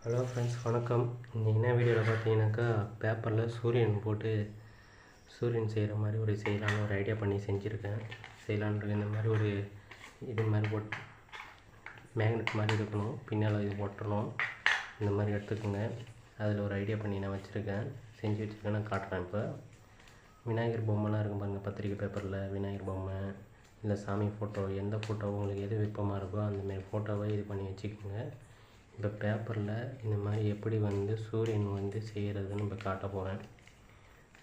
Hello friends, வணக்கம். இன்றைக்கி என்ன வீடியோவில் பார்த்தீங்கன்னாக்கா, பேப்பரில் சூரியன் போட்டு சூரியன் செய்கிற மாதிரி செய்யலான்னு ஒரு ஐடியா பண்ணி செஞ்சுருக்கேன். செய்யலான்றது இந்த மாதிரி இது மாதிரி மேக்னெட் மாதிரி இருக்கணும், பின்னால் இது போட்டுறணும். இந்த மாதிரி எடுத்துக்கோங்க. அதில் ஒரு ஐடியா பண்ணி நான் வச்சுருக்கேன், செஞ்சு வச்சுருக்கேன். நான் காட்டுறேன். இப்போ விநாயகர் பொம்மைலாம் இருக்கும் பாருங்கள், பத்திரிக்கை பேப்பரில் விநாயகர் பொம்மை இல்லை சாமி ஃபோட்டோ, எந்த ஃபோட்டோ உங்களுக்கு எது விருப்பமாக இருக்கோ அந்தமாரி ஃபோட்டோவை இது பண்ணி வச்சுக்கோங்க. இப்போ பேப்பரில் இந்த மாதிரி எப்படி சூரியன் செய்கிறதுன்னு இப்போ காட்ட போகிறேன்.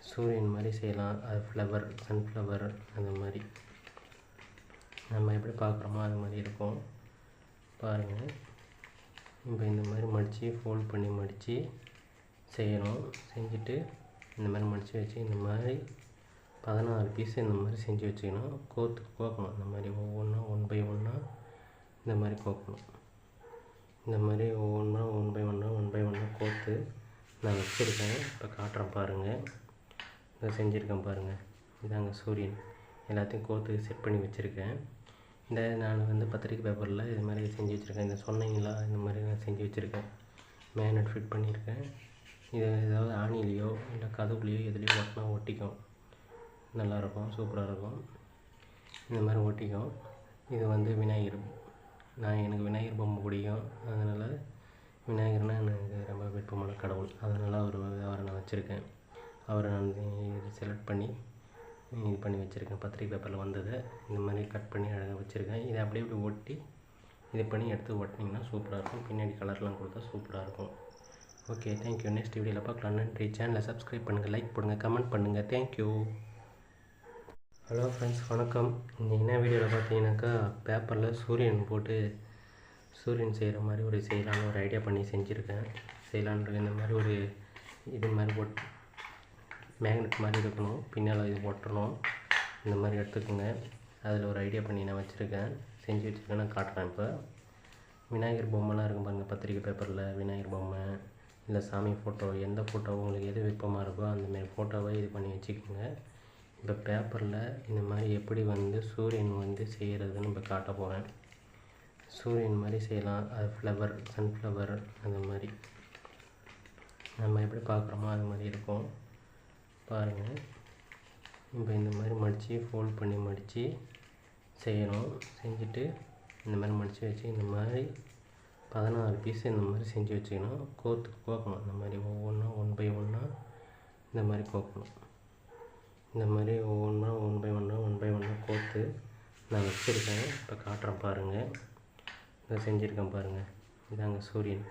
சூரியன் மாதிரி செய்யலாம். அது ஃப்ளவர், சன்ஃப்ளவர் அந்த மாதிரி நம்ம எப்படி பார்க்குறோமோ அது மாதிரி இருக்கும். பாருங்கள், இப்போ இந்த மாதிரி மடித்து ஃபோல்ட் பண்ணி மடித்து செய்யணும். செஞ்சுட்டு இந்த மாதிரி மடித்து வச்சு இந்த மாதிரி 16 பீஸ் இந்த மாதிரி செஞ்சு வச்சுக்கணும். கோக்கணும். இந்த மாதிரி ஒவ்வொன்றா ஒன் பை ஒன்னாக இந்த மாதிரி கோக்கணும். இந்த மாதிரி ஒன் பை ஒன்னாக கோர்த்து நான் வச்சுருக்கேன். இப்போ காட்டுறேன் பாருங்கள். இதை செஞ்சுருக்கேன் பாருங்கள். இதாங்க சூரியன். எல்லாத்தையும் கோர்த்து செட் பண்ணி வச்சுருக்கேன். இந்த நான் பத்திரிக்கை பேப்பரில் இது மாதிரி செஞ்சு வச்சுருக்கேன். இந்த சொன்னீங்களா, இந்த மாதிரி நான் செஞ்சு வச்சுருக்கேன். மேக்னெட் ஃபிட் பண்ணியிருக்கேன். இதை ஏதாவது ஆணிலையோ இல்லை கதவுலையோ எதுலேயோ ஒட்டினா ஒட்டிக்கும். நல்லாயிருக்கும், சூப்பராக இருக்கும். இந்த மாதிரி ஒட்டிக்கும். இது விநாயகர். எனக்கு விநாயகர் பொம்மை பிடிக்கும். அதனால் விநாயகர்னால் எனக்கு ரொம்ப விருப்பமான கடவுள். அதனால் அவரை நான் வச்சுருக்கேன். அவரை நான் செலக்ட் பண்ணி இது பண்ணி வச்சுருக்கேன். பத்திரிக்கை பேப்பரில் வந்ததை இந்த மாதிரி கட் பண்ணி அழகாக வச்சுருக்கேன். இதை அப்படியே இப்படி ஒட்டி இது பண்ணி எடுத்து ஒட்டினீங்கன்னா சூப்பராக இருக்கும். பின்னாடி கலர்லாம் கொடுத்தா சூப்பராக இருக்கும். Okay, thank you. நெக்ஸ்ட் வீடியோவில் பார்க்கலாம். நன்றி. சேனலை சப்ஸ்கிரைப் பண்ணுங்கள், லைக் பண்ணுங்கள், கமெண்ட் பண்ணுங்கள். தேங்க்யூ. ஹலோ ஃப்ரெண்ட்ஸ், வணக்கம். இன்றைக்கி என்ன வீடியோவில் பார்த்தீங்கன்னாக்கா, பேப்பரில் சூரியன் போட்டு சூரியன் செய்கிற மாதிரி செய்யலான்னு ஒரு ஐடியா பண்ணி செஞ்சுருக்கேன். செய்யலான்றது இந்த மாதிரி இது மாதிரி மேக்னெட் மாதிரி இருக்கணும், பின்னால் இது போட்டுறணும். இந்த மாதிரி எடுத்துக்கோங்க. அதில் ஒரு ஐடியா பண்ணி நான் வச்சுருக்கேன், செஞ்சு வச்சுருக்கேன். நான் காட்டுறேன். இப்போ விநாயகர் பொம்மைலாம் இருக்கும் பாருங்கள், பத்திரிக்கை பேப்பரில் விநாயகர் பொம்மை இல்லை சாமி ஃபோட்டோ, எந்த ஃபோட்டோ உங்களுக்கு எது விருப்பமாக இருக்கோ அந்தமாரி ஃபோட்டோவை இது பண்ணி வச்சுக்கோங்க. இப்போ பேப்பரில் இந்த மாதிரி எப்படி சூரியன் செய்கிறதுன்னு இப்போ காட்ட போகிறேன். சூரியன் மாதிரி செய்யலாம். அது ஃப்ளவர், சன்ஃப்ளவர் அந்த மாதிரி நம்ம எப்படி பார்க்குறோமோ அது மாதிரி இருக்கும். பாருங்கள், இப்போ இந்த மாதிரி மடித்து ஃபோல்ட் பண்ணி மடித்து செய்யணும். செஞ்சுட்டு இந்த மாதிரி மடித்து வச்சு இந்த மாதிரி 16 பீஸ் இந்த மாதிரி செஞ்சு வச்சுக்கணும். கோக்கணும். இந்த மாதிரி ஒவ்வொன்றா ஒன் பை ஒன்னாக இந்த மாதிரி கோக்கணும். இந்த மாதிரி ஒவ்வொன்றா ஒன் பை ஒன்னாக கோர்த்து நான் வச்சுருக்கேன். இப்போ காட்டுறேன் பாருங்கள். இதை செஞ்சுருக்கேன் பாருங்கள். இதாங்க சூரியன்.